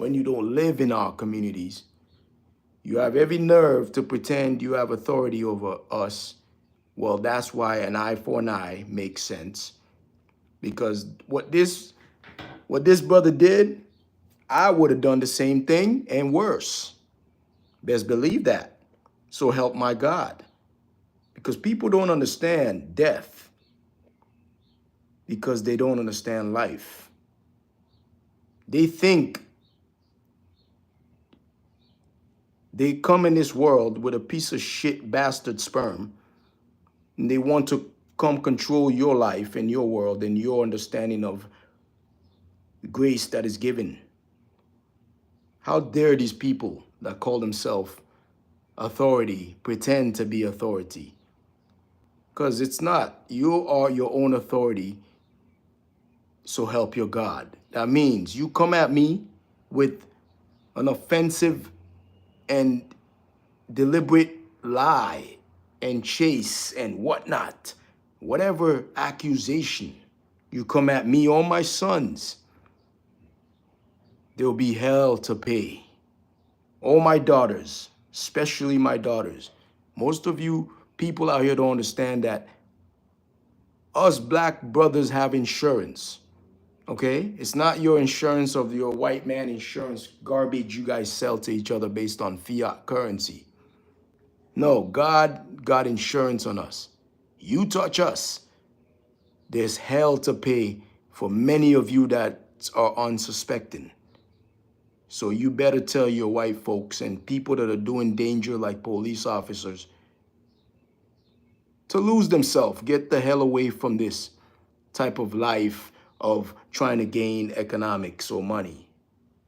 when you don't live in our communities. You have every nerve to pretend you have authority over us. Well, that's why an eye for an eye makes sense. Because what this brother did, I would have done the same thing and worse. Best believe that. So help my God. Because people don't understand death because they don't understand life. They think they come in this world with a piece of shit bastard sperm and they want to come control your life and your world and your understanding of grace that is given. How dare these people that call themselves authority pretend to be authority? Because it's not. You are your own authority, so help your God. That means you come at me with an offensive and deliberate lie and chase and whatnot, whatever accusation you come at me or my sons, there'll be hell to pay. All my daughters, especially my daughters. Most of you people out here don't understand that us black brothers have insurance. Okay? It's not your insurance of your white man insurance garbage you guys sell to each other based on fiat currency. No, God got insurance on us. You touch us, there's hell to pay for many of you that are unsuspecting. So you better tell your white folks and people that are doing danger like police officers to lose themselves, get the hell away from this type of life of trying to gain economics or money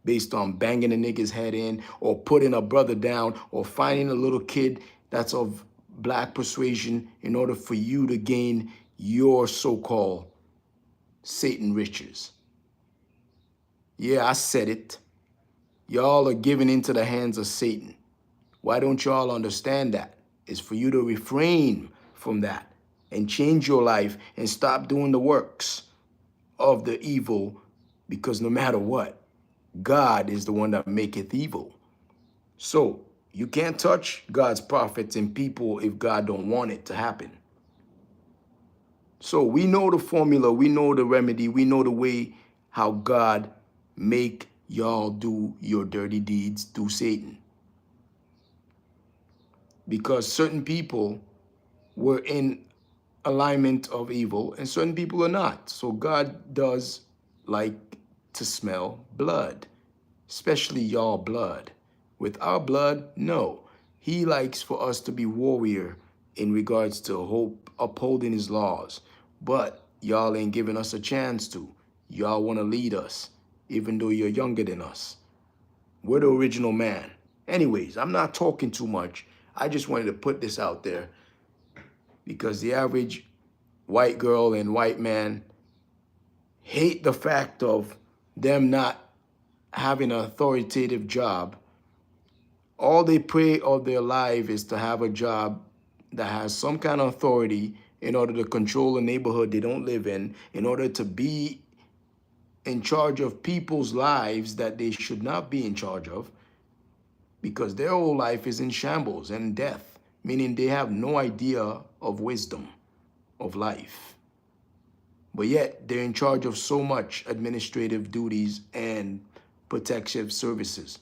based on banging a nigga's head in or putting a brother down or finding a little kid that's of black persuasion in order for you to gain your so-called Satan riches. Yeah, I said it. Y'all are giving into the hands of Satan. Why don't y'all understand that? It's for you to refrain from that and change your life and stop doing the works of the evil, because no matter what, God is the one that maketh evil. So you can't touch God's prophets and people if God don't want it to happen. So we know the formula, we know the remedy, we know the way how God make y'all do your dirty deeds through Satan. Because certain people were in alignment of evil and certain people are not. So God does like to smell blood, especially y'all blood. With our blood, no. He likes for us to be warrior in regards to hope, upholding his laws. But y'all ain't giving us a chance to. Y'all want to lead us, even though you're younger than us. We're the original man. Anyways, I'm not talking too much. I just wanted to put this out there because the average white girl and white man hate the fact of them not having an authoritative job. All they pray of their life is to have a job that has some kind of authority in order to control a neighborhood they don't live in order to be in charge of people's lives that they should not be in charge of, because their whole life is in shambles and death, meaning they have no idea of wisdom of life. But yet they're in charge of so much administrative duties and protective services.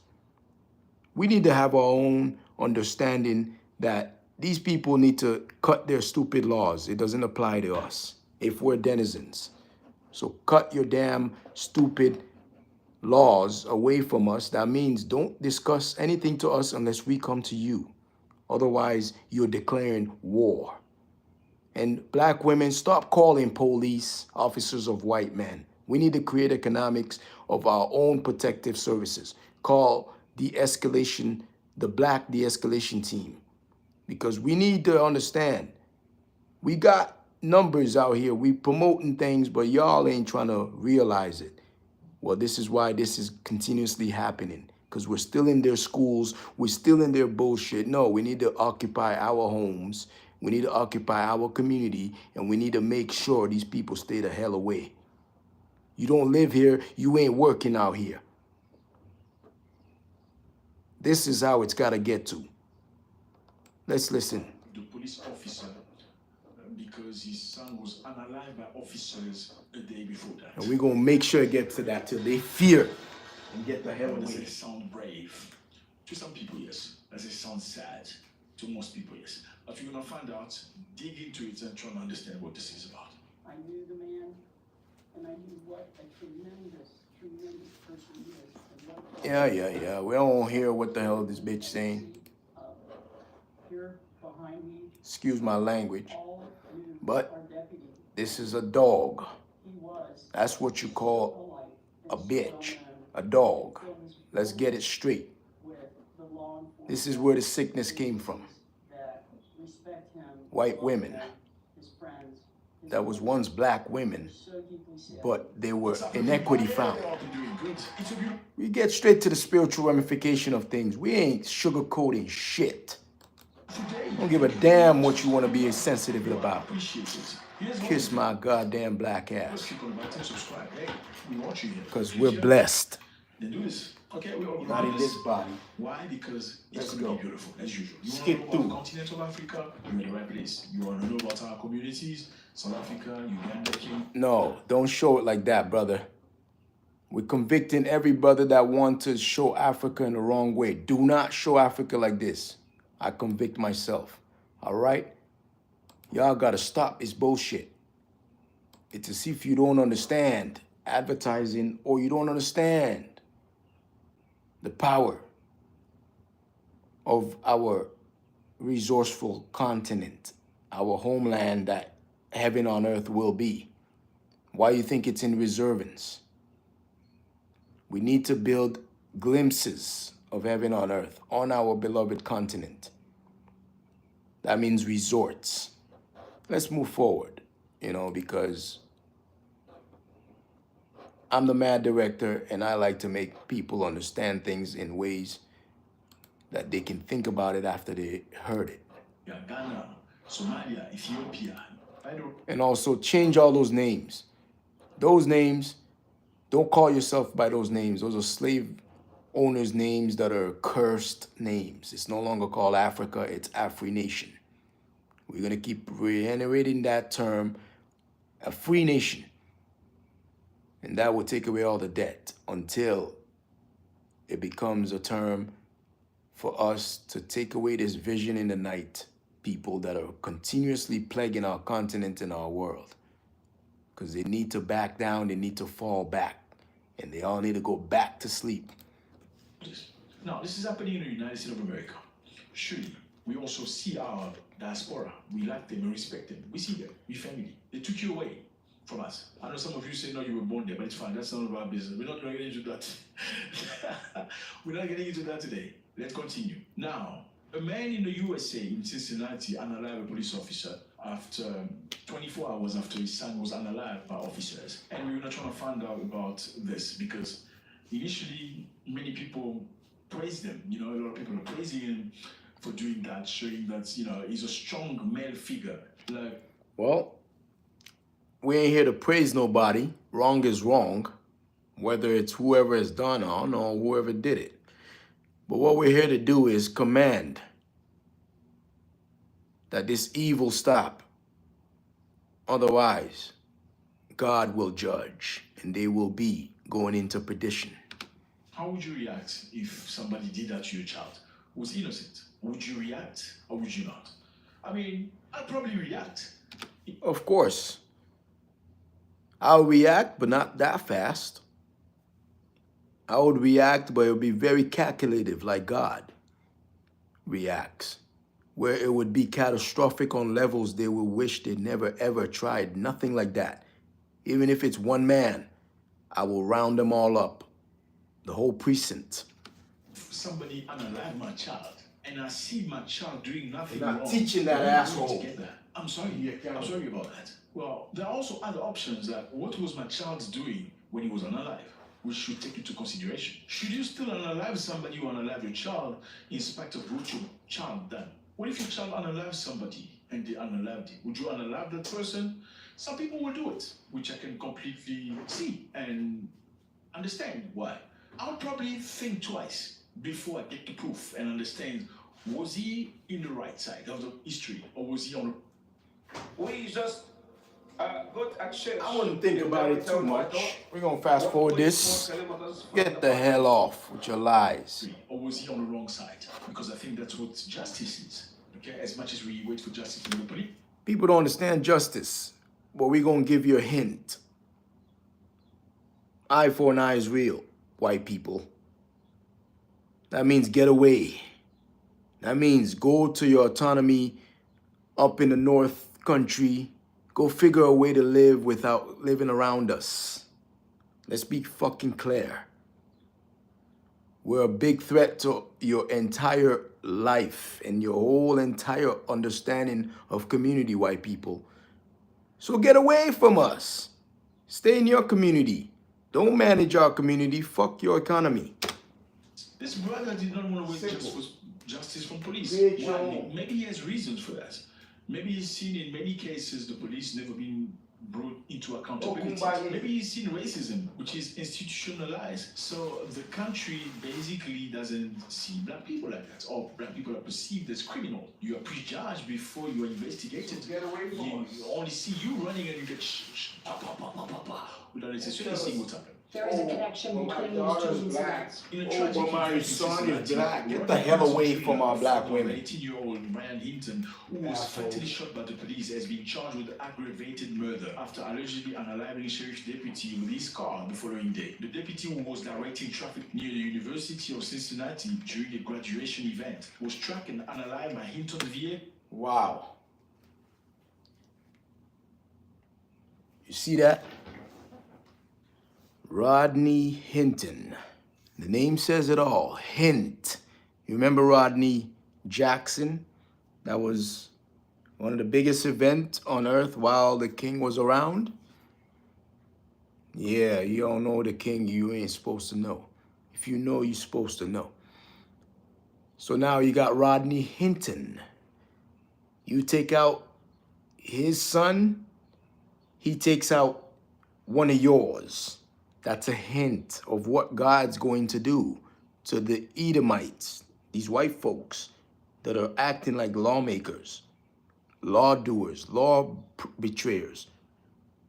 We need to have our own understanding that these people need to cut their stupid laws. It doesn't apply to us if we're denizens. So cut your damn stupid laws away from us. That means don't discuss anything to us unless we come to you. Otherwise, you're declaring war. And black women, stop calling police officers of white men. We need to create economics of our own protective services. Call de-escalation, the black de-escalation team. Because we need to understand, we got numbers out here. We promoting things, but y'all ain't trying to realize it. Well, this is why this is continuously happening. Because we're still in their schools. We're still in their bullshit. No, we need to occupy our homes. We need to occupy our community. And we need to make sure these people stay the hell away. You don't live here. You ain't working out here. This is how it's got to get to. Let's listen. The police officer because his son was unalived by officers a day before that. And we're going to make sure it gets to that till they fear and get the hell away. Does it sound brave? To some people, yes. Does it sound sad? To most people, yes. But you're going to find out, dig into it and try to understand what this is about. I knew the man, and I knew what a tremendous, tremendous person he is. Yeah. We don't hear what the hell this bitch saying. Here behind me, Excuse my language. all knew But our deputy. this is a dog. He was That's what you call polite a and bitch, so a dog. filled his Let's get it straight. with the law enforcement This is where the sickness came from. that respect him, White love women. him, his friends, his That was once black women, so deeply sad. but they were inequity found. They're all doing good. It's a beautiful. We get straight to the spiritual ramification of things. We ain't sugarcoating shit. Don't give a damn what you want to be sensitive about. Appreciate it. Here's what Kiss my goddamn black Let's ass. click on the button, subscribe. Hey, we want you here. Because we're blessed. Then do this. Okay, we all Not in this body. Why? Because it's Let's going to go. be beautiful, as usual. You Skip want to know through. about the continent of Africa, you're in the right place. You want to know about our communities, South Africa, Uganda, Kenya. No, don't show it like that, brother. We're convicting every brother that wants to show Africa in the wrong way. Do not show Africa like this. I convict myself. All right? Y'all got to stop this bullshit. It's as if you don't understand advertising or you don't understand the power of our resourceful continent, our homeland that heaven on earth will be. Why you think it's in reservance? We need to build glimpses of heaven on earth on our beloved continent. That means resorts. Let's move forward, because I'm the mad director and I like to make people understand things in ways that they can think about it after they heard it. Yeah, Ghana, Somalia, Ethiopia. I don't. And also change all those names. Those names, don't call yourself by those names. Those are slave owners' names that are cursed names. It's no longer called Africa, it's Afri Nation. We're going to keep reiterating that term, a free nation. And that will take away all the debt until it becomes a term for us to take away this vision in the night, people that are continuously plaguing our continent and our world. Because they need to back down, they need to fall back, and they all need to go back to sleep. Now, this is happening in the United States of America. Surely, we also see our diaspora. We like them and respect them. We see them. We family. They took you away from us. I know some of you say, no, you were born there, but it's fine. That's none of our business. We're not going to get into that. We're not getting into that today. Let's continue. Now, a man in the USA, in Cincinnati, unalived a police officer after 24 hours after his son was unalived by officers. And we were not trying to find out about this because initially many people praised him. A lot of people are praising him for doing that, showing that, he's a strong male figure. Well, we ain't here to praise nobody. Wrong is wrong. Whether it's whoever has done or whoever did it. But what we're here to do is command that this evil stop. Otherwise, God will judge and they will be going into perdition. How would you react if somebody did that to your child who was innocent? Would you react or would you not? I mean, I'd probably react. Of course. I'll react, but not that fast. I would react, but it would be very calculative, like God reacts, where it would be catastrophic on levels they will wish they never ever tried. Nothing like that. Even if it's one man, I will round them all up. The whole precinct. Somebody unalive my child, and I see my child doing nothing You're not wrong. teaching that We're asshole. going to get that. I'm sorry. I'm sorry about that. Well, there are also other options. What was my child doing when he was unalive? We should take into consideration. Should you still unalive somebody who unalived your child in spite of what your child done? What if your child unalived somebody and they unalived it? Would you unalive that person? Some people will do it, which I can completely see and understand why. I would probably think twice before I get the proof and understand, was he in the right side of the history or was he on We just got a church. I wouldn't think about it too much. We're gonna fast forward this. Get the hell off with your lies. or was he on the wrong side? Because I think that's what justice is. Okay, as much as we wait for justice in the police. People don't understand justice, but we're gonna give you a hint. Eye for an eye is real, white people. That means get away. That means go to your autonomy up in the North Country. Go figure a way to live without living around us. Let's be fucking clear. We're a big threat to your entire life and your whole entire understanding of community, white people. So get away from us. Stay in your community. Don't manage our community. Fuck your economy. This brother did not want to wait just for justice from police. Create Why? your own. Maybe he has reasons for that. Maybe he's seen in many cases the police never been brought into accountability. Kumbaya. Maybe he's seen racism, which is institutionalized. So the country basically doesn't see black people like that, or black people are perceived as criminal. You are prejudged before you are investigated. Get away from You us. only see you running and you get pa pa pa pa pa pa without necessarily seeing what's happening. There is a connection between these two incidents. In a Oh, tragic but my event, son this is a black. 19 Get the hell away from our black An women. 18-year-old Ryan Hinton, who was Asshole. fatally shot by the police, has been charged with aggravated murder after allegedly unaliving sheriff's deputy with his car the following day. The deputy, who was directing traffic near the University of Cincinnati during a graduation event, was struck and unalived by Hinton VA. Wow. You see that? Rodney Hinton. The name says it all. Hint. You remember Rodney Jackson? That was one of the biggest events on earth while the king was around. Yeah, you don't know the king, you ain't supposed to know. If you know, you're supposed to know. So now you got Rodney Hinton. You take out his son, he takes out one of yours. That's a hint of what God's going to do to the Edomites, these white folks that are acting like lawmakers, law doers, law betrayers,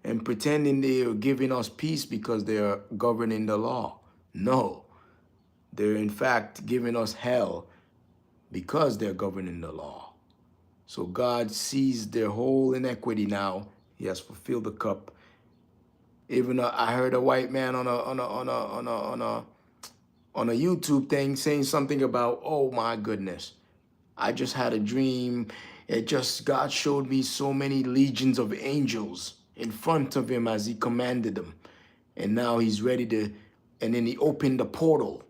and pretending they are giving us peace because they are governing the law. No, they're in fact giving us hell because they're governing the law. So God sees their whole inequity now. He has fulfilled the cup. Even I heard a white man on a YouTube thing saying something about, oh my goodness, I just had a dream. God showed me so many legions of angels in front of him as he commanded them. And now he's ready to, and then he opened the portal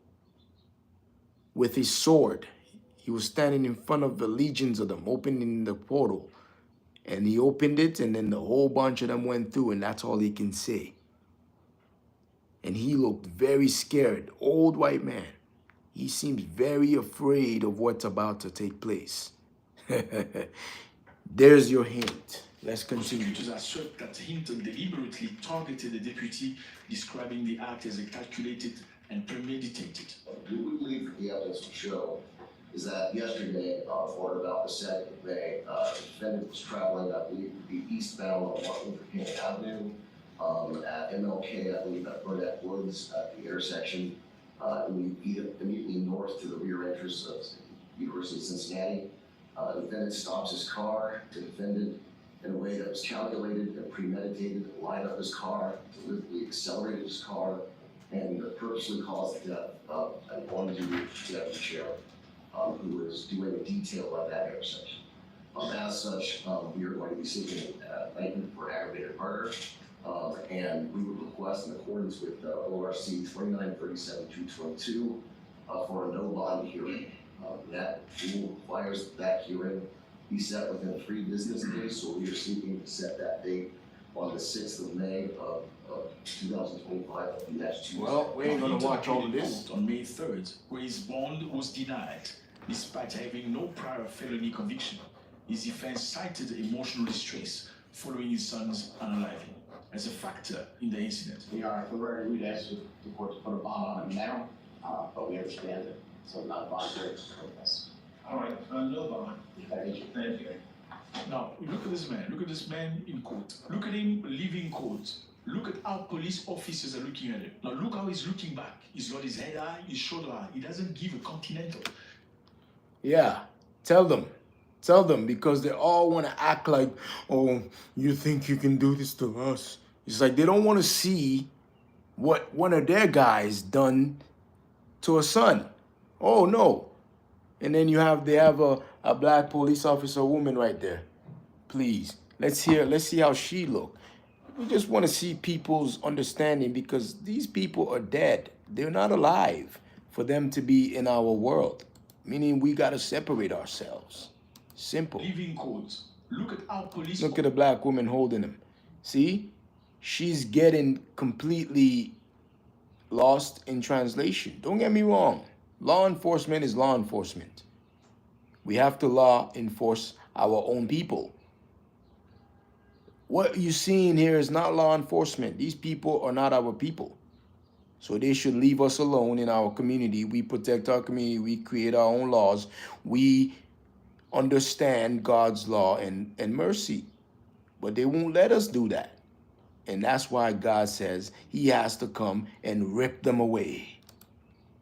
with his sword. He was standing in front of the legions of them, opening the portal. And he opened it, and then the whole bunch of them went through, and that's all he can say. And he looked very scared, old white man. He seems very afraid of what's about to take place. There's your hint. Let's continue. Prosecutors assert that Hinton deliberately targeted the deputy, describing the act as a calculated and premeditated. What we believe the evidence will show is that yesterday, for about the 2nd of May, the defendant was traveling, I believe, to be eastbound on Martin Luther King Avenue at MLK, I believe, at Burnett Woods at the intersection, immediately north to the rear entrance of the University of Cincinnati. The defendant stops his car. The defendant, in a way that was calculated and premeditated, lined up his car, deliberately accelerated his car, and purposely caused the death of an on-duty deputy sheriff who was doing a detail at that intersection. As such, we are going to be seeking indictment for aggravated murder, and we would request, in accordance with ORC 2937-222, for a no bond hearing. That rule requires that hearing be set within 3 business days, so we are seeking to set that date on the 6th of May of 2025 of the next Tuesday. Well, we ain't gonna Hinton watch all of appealed in this. court on May 3rd, where his bond was denied, despite having no prior felony conviction. His defense cited emotional distress following his son's unaliving as a factor in the incident. We are, for the record, we'd ask the court to put a bond on him now, but we understand that So not voluntary protest. All right, no bond. Thank you. Thank you. Now, look at this man. Look at this man in court. Look at him leaving court. Look at how police officers are looking at him. Now, look how he's looking back. He's got his head high, his shoulder high. He doesn't give a continental. Yeah, tell them, because they all want to act like, oh, you think you can do this to us? It's like they don't want to see what one of their guys done to a son. Oh no. And then they have a black police officer woman right there. Please, let's see how she look. We just want to see people's understanding, because these people are dead. They're not alive for them to be in our world. Meaning we got to separate ourselves. Simple. Leaving court. Look at how police. Look at a black woman holding him. See? She's getting completely lost in translation. Don't get me wrong. Law enforcement is law enforcement. We have to law enforce our own people. What you're seeing here is not law enforcement. These people are not our people. So they should leave us alone in our community. We protect our community. We create our own laws. We understand God's law and mercy. But they won't let us do that. And that's why God says he has to come and rip them away.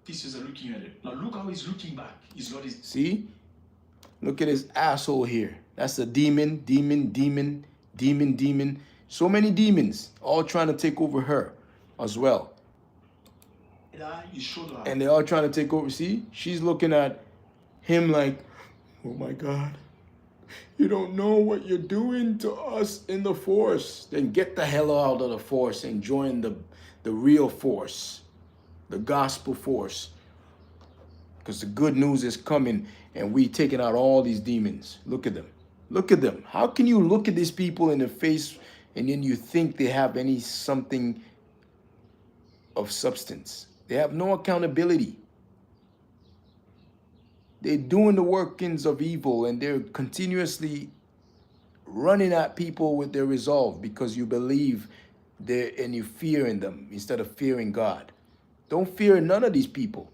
Officers are looking at him. Now look how he's looking back. He's got his. See? Look at his asshole here. That's a demon. So many demons all trying to take over her as well. His shoulder high. And they're all trying to take over. See? She's looking at him like, oh my God, you don't know what you're doing to us in the force. Then get the hell out of the force and join the real force, the gospel force. Because the good news is coming and we taking out all these demons. Look at them. Look at them. How can you look at these people in the face and then you think they have something of substance? They have no accountability. They're doing the workings of evil and they're continuously running at people with their resolve because you believe and you fear in them instead of fearing God. Don't fear none of these people.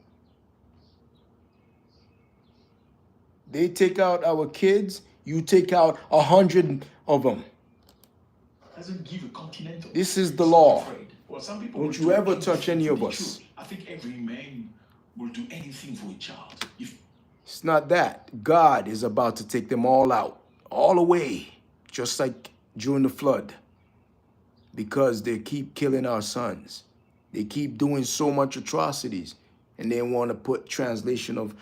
They take out our kids, you take out 100 of them. Doesn't give a continental. This is the law. Well, some people Don't you ever touch any of us. I think every man will do anything for a child. It's not that. God is about to take them all out, all away, just like during the flood, because they keep killing our sons. They keep doing so much atrocities, and they want to put translation of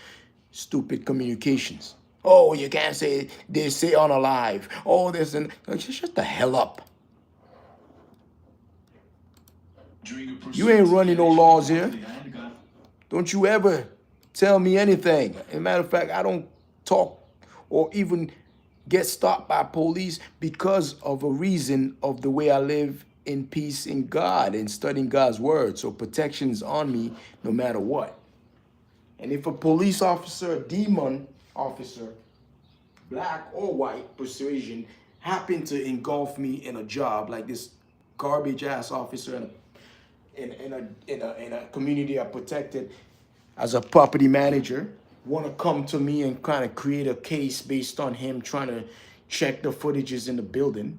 stupid communications. Oh, you can't say, they say unalive. Oh, this and shut the hell up. You ain't running no laws here. Don't you ever tell me anything. As a matter of fact, I don't talk or even get stopped by police because of a reason of the way I live in peace in God and studying God's word. So protection's on me no matter what. And if a police officer, a demon officer, black or white, persuasion, happen to engulf me in a job like this garbage ass officer in a community I protected as a property manager, want to come to me and kind of create a case based on him trying to check the footages in the building.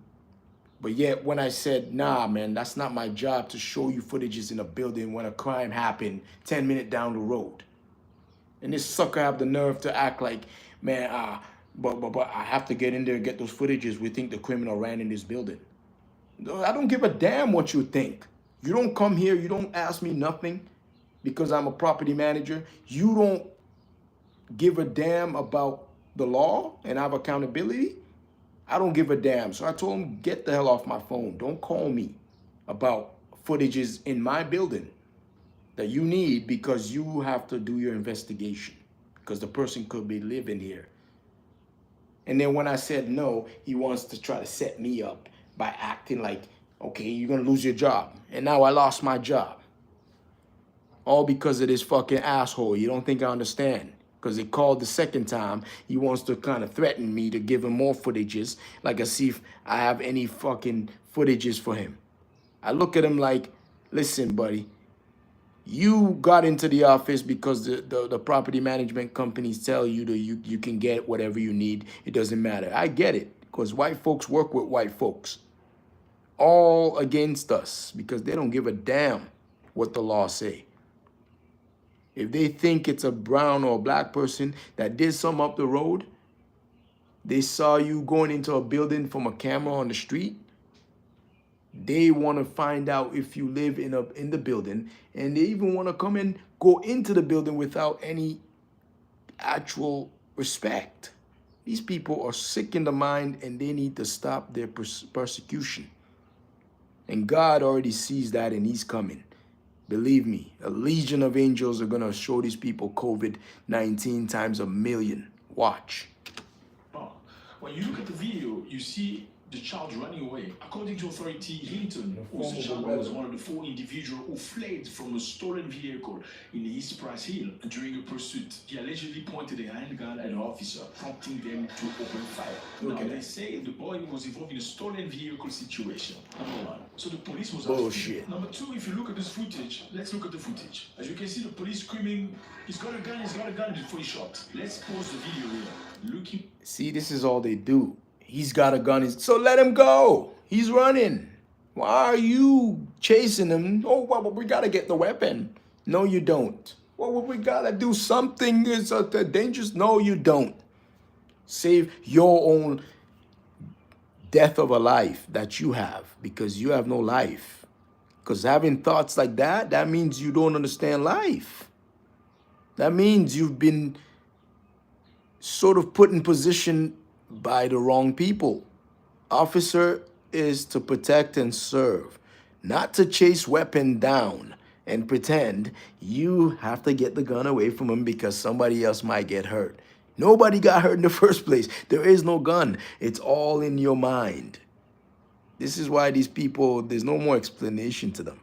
But yet when I said, nah, man, that's not my job to show you footages in a building when a crime happened 10 minutes down the road. And this sucker have the nerve to act like, man, but I have to get in there and get those footages. We think the criminal ran in this building. I don't give a damn what you think. You don't come here, you don't ask me nothing because I'm a property manager. You don't give a damn about the law and have accountability. I don't give a damn. So I told him, get the hell off my phone. Don't call me about footages in my building that you need because you have to do your investigation because the person could be living here. And then when I said no, he wants to try to set me up by acting like, okay, you're going to lose your job. And now I lost my job. All because of this fucking asshole. You don't think I understand? Because he called the second time. He wants to kind of threaten me to give him more footages. Like I see if I have any fucking footages for him. I look at him like, listen, buddy. You got into the office because the property management companies tell you that you can get whatever you need. It doesn't matter. I get it, because white folks work with white folks. All against us because they don't give a damn what the law say. If they think it's a brown or black person that did something up the road, they saw you going into a building from a camera on the street, they want to find out if you live in the building, and they even want to come and go into the building without any actual respect. These people are sick in the mind, and they need to stop their persecution. And God already sees that, and he's coming. Believe me, a legion of angels are going to show these people COVID-19 times 1,000,000. Watch. Oh, when you look at the video, you see the child running away. According to authority, Hinton, who's the child, was one of the 4 individuals who fled from a stolen vehicle in the East Price Hill during a pursuit. He allegedly pointed a handgun at an officer, prompting them to open fire. Now, they say the boy was involved in a stolen vehicle situation. Number 1. So the police was after Bullshit. him. Number 2, if you look at this footage, let's look at the footage. As you can see, the police screaming, he's got a gun, before he shot. Let's pause the video here. Looking. See, this is all they do. He's got a gun, so let him go. He's running. Why are you chasing him? Oh, well, we got to get the weapon. No, you don't. Well, we got to do something. It's dangerous. No, you don't. Save your own death of a life that you have, because you have no life. Because having thoughts like that means you don't understand life. That means you've been sort of put in position by the wrong people. Officer is to protect and serve, not to chase weapon down and pretend you have to get the gun away from him because somebody else might get hurt. Nobody got hurt in the first place. There is no gun. It's all in your mind. This is why these people, there's no more explanation to them.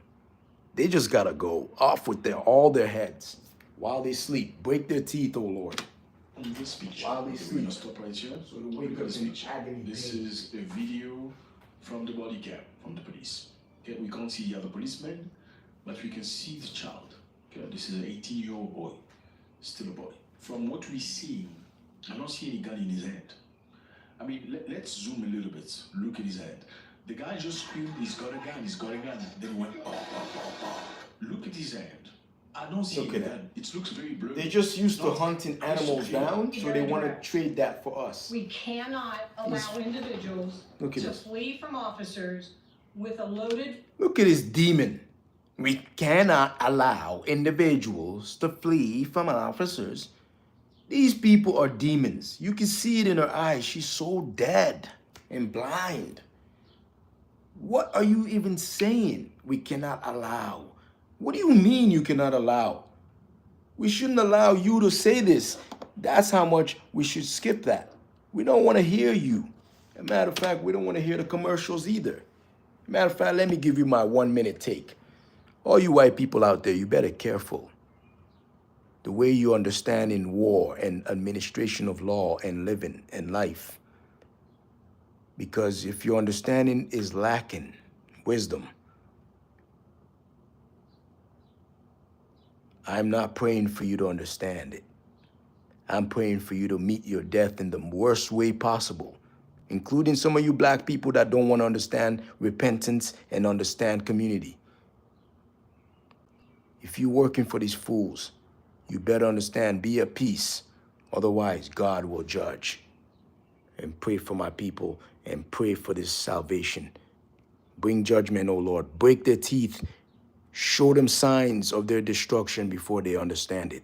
They just gotta go off with all their heads while they sleep. Break their teeth, oh Lord. On this speech, While they we're sleep. gonna stop right here. So they Look wake at up the in speech. agony This pain. is a video from the body cam from the police. Okay, we can't see the other policeman, but we can see the child. Okay, this is an 18-year-old boy, still a boy. From what we see, I don't see any gun in his hand. I mean, let's zoom a little bit. Look at his hand. The guy just screamed, he's got a gun, he's got a gun. Then he went, Look at his hand. I don't see Look any at gun. It looks very blurry. They're just used to Not hunting crystal animals clear. down, so they Very want direct. to trade that for us. We cannot allow individuals Look at to this. flee from officers with a loaded Look at this demon. We cannot allow individuals to flee from officers. These people are demons. You can see it in her eyes. She's so dead and blind. What are you even saying? We cannot allow. What do you mean you cannot allow? We shouldn't allow you to say this. That's how much we should skip that. We don't want to hear you. As a matter of fact, we don't want to hear the commercials either. Matter of fact, let me give you my 1-minute take. All you white people out there, you better careful. The way you understand in war and administration of law and living and life. Because if your understanding is lacking wisdom, I'm not praying for you to understand it. I'm praying for you to meet your death in the worst way possible, including some of you black people that don't want to understand repentance and understand community. If you're working for these fools, you better understand, be at peace. Otherwise, God will judge. And pray for my people and pray for this salvation. Bring judgment, O Lord. Break their teeth. Show them signs of their destruction before they understand it.